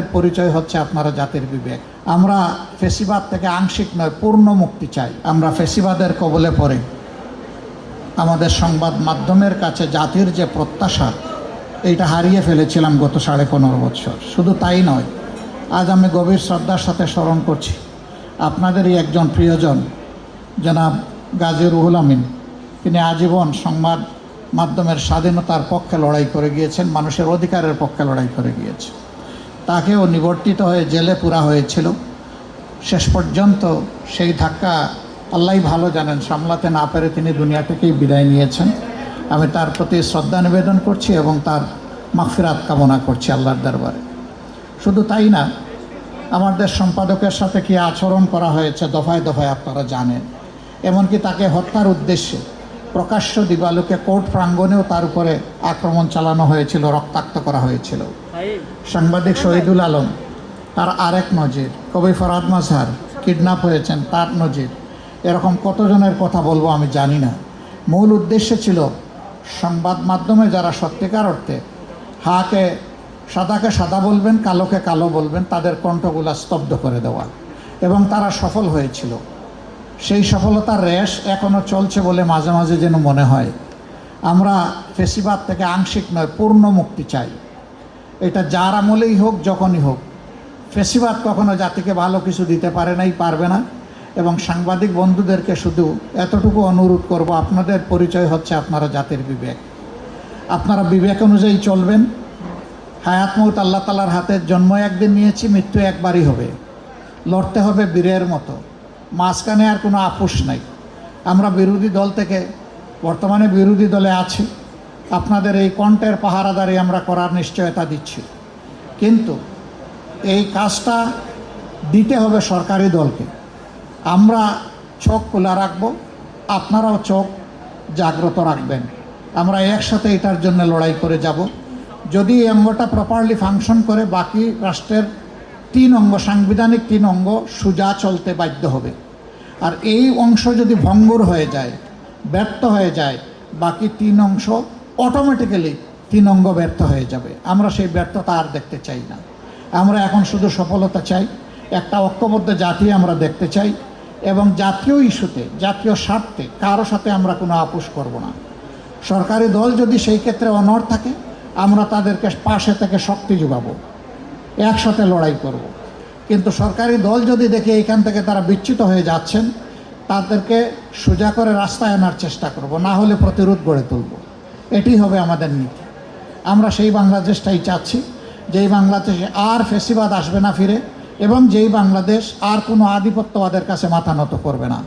আপনাদের পরিচয় হচ্ছে আপনারা জাতির বিবেক। আমরা ফেসিবাদ থেকে আংশিক নয় পূর্ণ মুক্তি চাই। আমরা ফেসিবাদের কবলে পড়ে আমাদের সংবাদ মাধ্যমের কাছে জাতির যে প্রত্যাশা এইটা হারিয়ে ফেলেছিলাম গত 15.5 বছর। শুধু তাই নয়, আজ আমি গভীর শ্রদ্ধার সাথে স্মরণ করছি আপনাদেরই একজন প্রিয়জন জনাব গাজী রুহুল আমিন। তিনি আজীবন সংবাদ মাধ্যমের স্বাধীনতার পক্ষে লড়াই করে গিয়েছেন, মানুষের অধিকারের পক্ষে লড়াই করে গিয়েছে। তাকেও নিবর্তিত হয়ে জেলে পুরা হয়েছিল। শেষ পর্যন্ত সেই ধাক্কা আল্লাহই ভালো জানেন, সামলাতে না পেরে তিনি দুনিয়া থেকেই বিদায় নিয়েছেন। আমি তার প্রতি শ্রদ্ধা নিবেদন করছি এবং তার মাগফিরাত কামনা করছি আল্লাহর দরবারে। শুধু তাই না, আমাদের সম্পাদকের সাথে কি আচরণ করা হয়েছে দফায় দফায় আপনারা জানেন। এমনকি তাকে হত্যার উদ্দেশ্যে প্রকাশ্য দিবালোকে কোর্ট প্রাঙ্গণেও তার উপরে আক্রমণ চালানো হয়েছিল, রক্তাক্ত করা হয়েছিল। সাংবাদিক শহীদুল আলম তার আরেক নজির, কবি ফরহাদ মাজহার কিডন্যাপ হয়েছেন তার নজির। এরকম কতজনের কথা বলবো আমি জানি না। মূল উদ্দেশ্য ছিল সংবাদ মাধ্যমে যারা সত্যিকার অর্থে সাদাকে সাদা বলবেন, কালোকে কালো বলবেন, তাদের কণ্ঠগুলা স্তব্ধ করে দেওয়া, এবং তারা সফল হয়েছিল। সেই সফলতার রেশ এখনও চলছে বলে মাঝে মাঝে যেন মনে হয়। আমরা ফেসিবাদ থেকে আংশিক নয় পূর্ণ মুক্তি চাই। এটা যার আমলেই হোক, যখনই হোক। ফেসিবাদ কখনো জাতিকে ভালো কিছু দিতে পারে নাই, পারবে না। এবং সাংবাদিক বন্ধুদেরকে শুধু এতটুকু অনুরোধ করব, আপনাদের পরিচয় হচ্ছে আপনারা জাতির বিবেক। আপনারা বিবেক অনুযায়ী চলবেন। হায়াত মৌত আল্লাহ তাআলার হাতে। জন্ম একদিন নিয়েছি, মৃত্যু একবারই হবে। লড়তে হবে বীরের মতো, মাঝখানে আর কোনো আপোষ নাই। আমরা বিরোধী দল থেকে বর্তমানে বিরোধী দলে আছি, আপনাদের এই কণ্ঠের পাহারাদারি আমরা করার নিশ্চয়তা দিচ্ছি। কিন্তু এই কাজটা দিতে হবে সরকারি দলকে। আমরা চোখ খোলা রাখবো, আপনারাও চোখ জাগ্রত রাখবেন। আমরা একসাথে এটার জন্য লড়াই করে যাব। যদি এই অঙ্গটা প্রপারলি ফাংশন করে, বাকি রাষ্ট্রের 3 অঙ্গ, সাংবিধানিক 3 অঙ্গ সোজা চলতে বাধ্য হবে। আর এই অংশ যদি ভঙ্গুর হয়ে যায়, ব্যর্থ হয়ে যায়, বাকি 3 অংশ অটোমেটিক্যালি 3 অঙ্গ ব্যর্থ হয়ে যাবে। আমরা সেই ব্যর্থতা আর দেখতে চাই না। আমরা এখন শুধু সফলতা চাই, একটা ঐক্যবদ্ধ জাতি আমরা দেখতে চাই, এবং জাতীয় ইস্যুতে, জাতীয় স্বার্থে কারো সাথে আমরা কোনো আপোষ করব না। সরকারি দল যদি সেই ক্ষেত্রে অনড় থাকে, আমরা তাদেরকে পাশে থেকে শক্তি যোগাবো, একসাথে লড়াই করব। কিন্তু সরকারি দল যদি দেখে এইখান থেকে তারা বিচ্যুত হয়ে যাচ্ছেন, তাদেরকে সোজা করে রাস্তায় আনার চেষ্টা করব, না হলে প্রতিরোধ গড়ে তুলব। এটি হবে আমাদের নীতি। আমরা সেই বাংলাদেশটাই চাচ্ছি, যেই বাংলাদেশে আর ফেসিবাদ আসবে না ফিরে, এবং যেই বাংলাদেশ আর কোনো আধিপত্যবাদের কাছে মাথা নত করবে না।